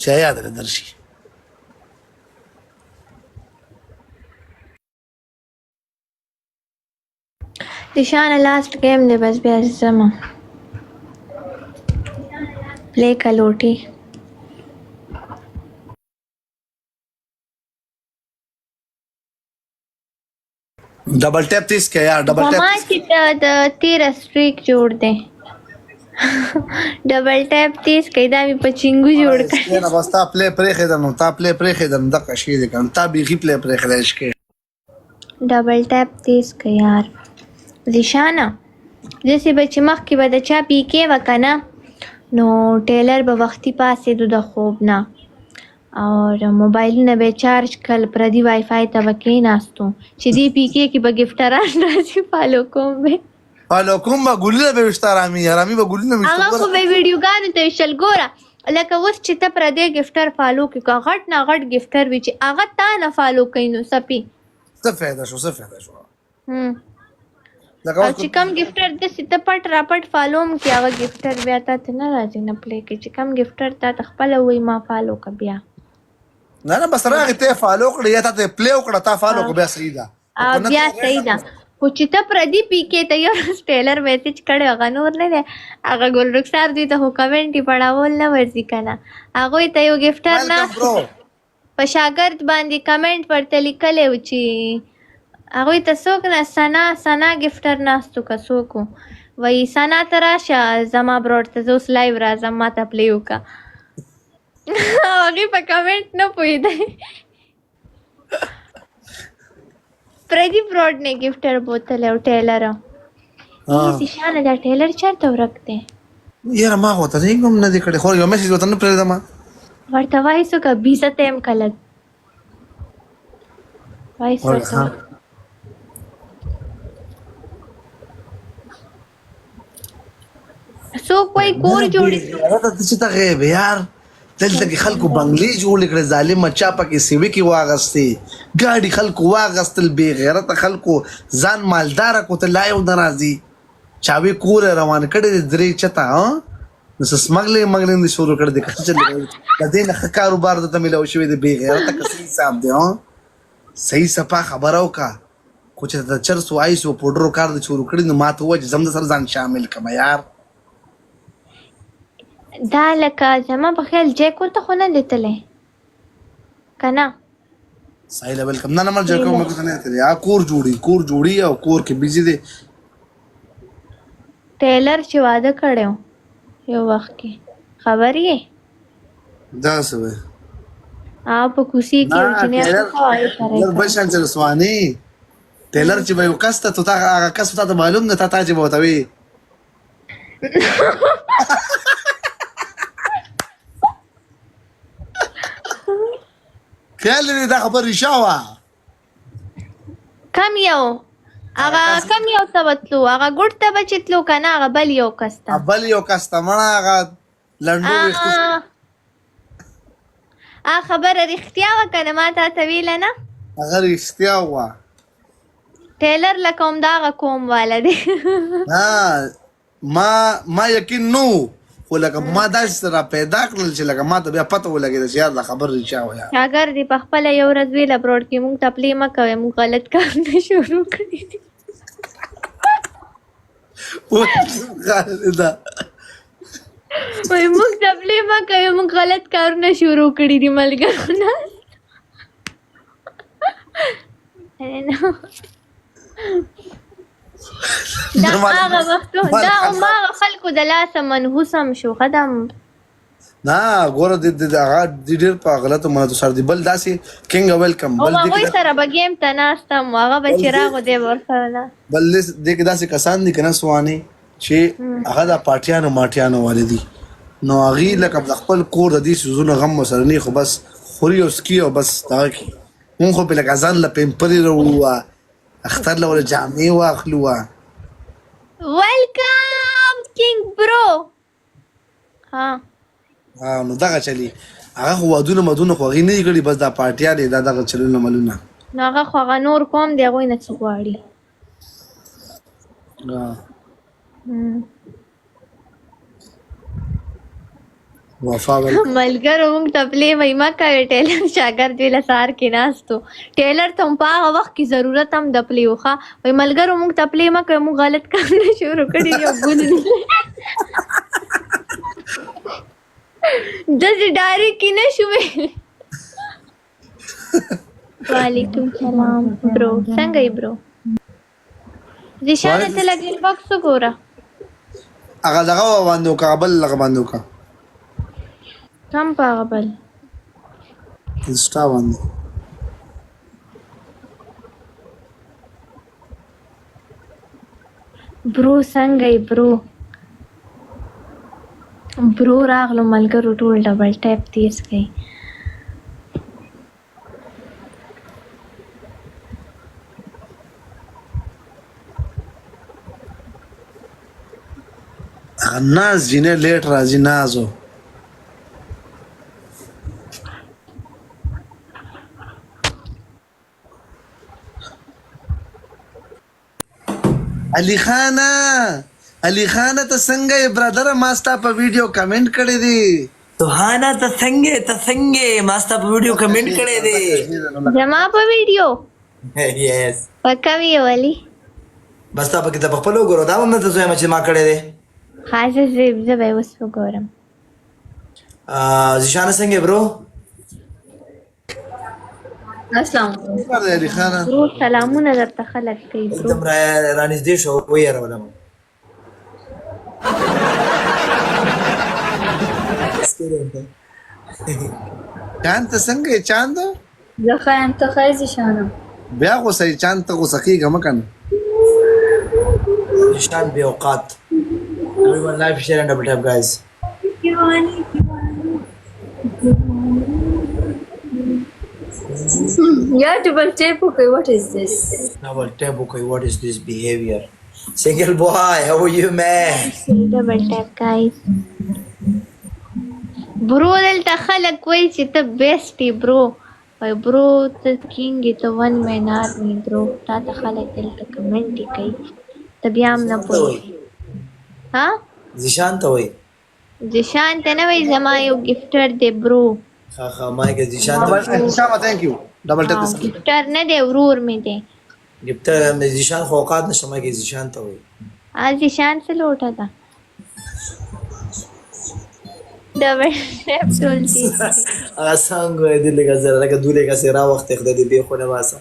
چې یاد درشي. Dishana last game de bas bia zama. Play kaloti. ډبل ټیپ تیز کې یار ډبل ټیپ. زما چې د 13 سټریک جوړ دی. ډبل ټیپ تیز کې دا مې په چنګو جوړ کړ. نه بس تا پلی پرې خېدم نو تا پلی پرې خېدم د قشې دې کړم تا بیخي پلی پرې خېدل شي. ډبل ټیپ تیز کې یار. Dishana جیسے بچی مخ کې به د چا پیکې وکنه نو ټیلر به وختي پاسېدو د خوب نه اور موبایلونه به چارج کړل پردي وای فای ته به کېناستو چې دې پیکې کې به ګفټران راځي فالو کوم به فالو کوم به ګلونه به وشته رامي به ګلونه وشته هغه خو به ویډیوګانو ته ویشل ګوره لکه اوس چې ته پردی ګفټر فالو کې که غټ نه غټ ګفټر وي چې هغه تا نه فالو کوي نو سپي څه فایده شو او چې کم ګفټر داسې ته پټ را پټ فالو م کې هغه ګفټر بیا تا ته نه راځي نه پلی کې چې کم ګفټر تا ته خپله وایي ما فالو که بیا نه بس راغې ته فالو کړه یا تا ته پلی وکړه تا فالو کړه بیا صحیح ده بیا صحیح ده خو چې ته پردي پیکې ته یو ورځ ټیلر میسج کړی هغه نور نه دی هغه ګل رخسار دوی ته خو کمنټ یې پړاول نه ورځي که نه هغوی ته یو ګفټر ناست په شاګرد باندې کمنټ ورته لیکلی و چې هغوی ته څوک نه سنا ګفټر ناستو که څوک وایي سنا ته راشه زما بروډ ته زه اوس لایو راځم ما ته پلی وکړه هغې په کمنټ نه پوهېدی پردي بروډ نه ګفټر بوتلی او ټیلر شانه دا ټیلر چېرته ورک دی یاره ما خو ته هم نه دی کړی خو یو میسج ورته نه پرېږدم ورته وایس وکړه بیزه ته یم که لږ وایس ورته څوک وایي کور جوړ څه ته غیب یار دلته کې خلکو بنګلې جوړې کړې ظالمه چا پکې سیوې کې واغستې ګاډي خلکو واغستل بې غیرته خلکو ځان مالداره کو ته لا یو نه راځي چاوې کور روان کړی دی درې چته نو څه سمګلینګ دې شروع کړی دی که څه چلې د دې نه ښه کاروبار درته میلاو شوی دی بې غیرته که صحیح حساب دی صحیح صفا خبره وکړه خو چې د چرسو آیسو پوډرو کار دې شروع کړي نو ما ته ووایه چې زم د سره ځان شامل کړم یار دا لکه زما په خیال جیک ورته خو نه دی تلی که نه صحیح لیول کم نه مر جیکو مګ ته نه تلی کور جوړي او کور کې بیزی دی ټیلر چې واده کړی یو وخت کې خبر یې دا څه وایي په کوسي کې ټیلر بل شان چې رسواني ټیلر چې به یو کس ته هغه کس ته معلوم نه تا چې به ورته وي خیال دې دا خبر رښتیا وه کم یو هغه کم یو ته به تلو هغه ګوډ ته به چې تلو که نه هغه بل یو کس ته مړه هغه لنډو ویښتو خبره رښتیا وه که نه ما تا ته ویله نه هغه رښتیا وه ټیلر لکه همدغه کوم والا دی ما یقین نو خو لکه ما داسې را پیدا کړل چې لکه ما ته بیا پته ولګېده چې یار دا خبر رښتیا وه یار شاګرد یې پخپله یو ورځ ویله بروډ کې مونږ ته پلی مه کوئ مونږ غلط کارونه شروع کړي دي وایي مونږ ته پلی مه کوئ مونږ غلط کارونه شروع کړي دي ملګرو دا هغه وختو دا هماغه خلکو د لاسه منحوس هم شو ښه نه ګوره هغه ډېر په غلطو منتو سره دی بل داسې کینګ ویلکم او هغوی سره به ګیم ته ناست هم هغه به چې راغو دی به ورسره نه بل دې کې داسې کسان دي که نه سوانې چې هغه د پاټیانو ماټیانو والي دي نو هغې لکه د خپل کور د دې څیزونو غم ورسره نه خو بس خوري او سکي او بس دغه کې مونږ خو پې لکه ځان له پیمپرې راوړو اختر له وله جامې واخلو ویلکم کینګ برو نو دغه چلي هغه خو وادونه مدونه خو هغې نه دي کړي بس دا پاټیانې دا دغه چلونه ملونه نو هغه خو هغه نور کوم دی هغوی نه څه غواړي وفا ول ملګرو موږ ته پلی وای ما کوي ټیلر شاګرد ویله سهار کې ناستو ټیلر ته هم په هغه وخت کې ضرورت هم د پلی وخه وای ملګرو موږ ته پلی ما کوي موږ غلط کارونه شروع کړي دي او ګول داسې ډایرکټ کې نه شو ویلی وعلیکم سلام برو څنګه یې برو ذیشانه ته لګېل بکس وګوره هغه دغه باندې وکړه بل هغه باندې وکړه کم په هغه بل انسټا باندې برو څنګه یې برو راغلو ملګرو ټول ډبل ټیپ تیز کړئ ناز جینې لیټ راځي نازو علي خان ته څنګه یې برادر ما ستا په ویډیو کمنټ کړی دی سبحانه ته څنګه ما ستا په ویډیو کمنټ کړی دی زما په ویډیو یس پکا وی ولی بس تا په کې ته په خپل وګورو دا هم ته زما چې ما کړی دی خاصه زه به اوس وګورم ذیشانه څنګه برو السلام علي خان برو سلامونه درته خلک کوي برو एकदम رانږدې شو ویرولم چاند ته څنګه یې چاند زه خایم ته خای ذیشانه بیا غوسه یې چاند ته غوسه کېږه مه کنه ذیشان بې اوقات everyone live share and double tap guys Yeah, double tap. Okay, what is this? double tap okay what is this behavior single boy how are you man ډبل ټیپ گایز برو دلته خلک وایي چې ته بیسټ یې برو وای برو ته کینګ یې ته ون مین آرمي برو تا ته خلک دلته کمنټ یې کوي ته بیا هم نه پوهېږې ها ذیشان ته وایي ذیشان ته نه وایي زما یو ګفټر دی برو ها ما کې ذیشان ته شابه ثانک یو ډبل ټیپ ګفټر نه دی ورور مې دی ګفټر مې ذیشان خو اوقات نشم ما کې ذیشان ته وایي ذیشان څه لوټه ده ډبل ټیپ ټول دي هغه څنګه دې لږه زره لکه دولې کا سره وخت خدای دې به خو نه واسه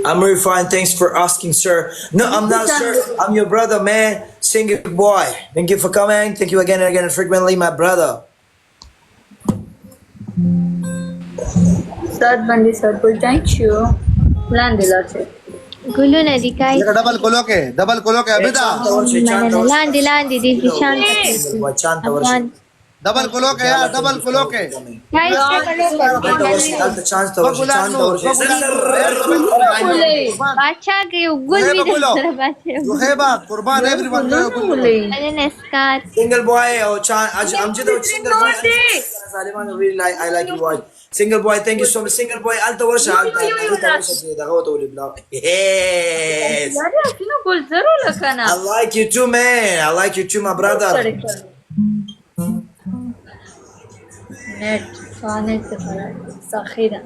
I'm very fine. Thanks for asking, sir. No, I'm not, sir. I'm your brother, man. Single boy. Thank you for coming. Thank you again and again and frequently, my brother. Sir, Bandi sir, well, thank you. Landila sir. ګلونه دي کای ډبل کولو کې ابدا لاندې دي ذیشان ته افغان ډبل کولو کې یا ډبل کولو کې گایز बादशाह के गुल भी दे बादशाह जोहेबा कुर्बान एवरीवन अरे नमस्कार Single boy or I'm just a single boy. Saliman, really like I like you boy. Single boy, thank you so much. Single boy, alta warsha alta yes. Yare, kino bol zarur lakana. I like you too, man. I like you too, my brother. Net, net se para. Sakhira.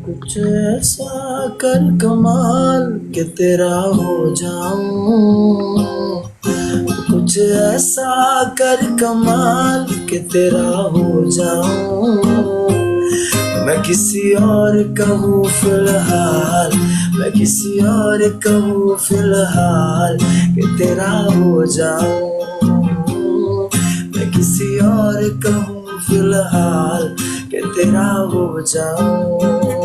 कुछ ऐसा कर कमाल कि तेरा हो जाऊं कुछ ऐसा कर कमाल कि तेरा हो जाऊं मैं किसी और का हूँ फिलहाल मैं किसी और का हूँ फिलहाल कि तेरा हो जाऊं मैं किसी और का हूँ फिलहाल कि तेरा हो जाऊं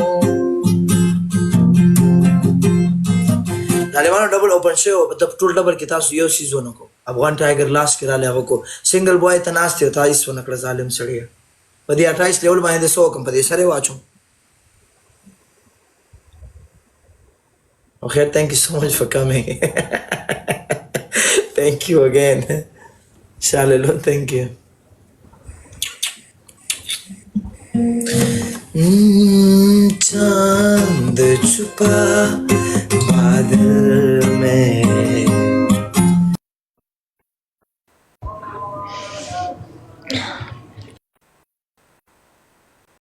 طالبانو ډبل اوپن شو په ټول ډبل کې تاسو یو شی زونه کو افغان ټایګر لاس کې را لغه کو سنگل بوای ته ناشته او تاسو ونه کړ ظالم سړی په دې 28 لیول باندې 100 کم په دې سره واچو Okay, thank you so much for coming. Thank you again. Shalalo, thank you. चांद छुपा बादल में.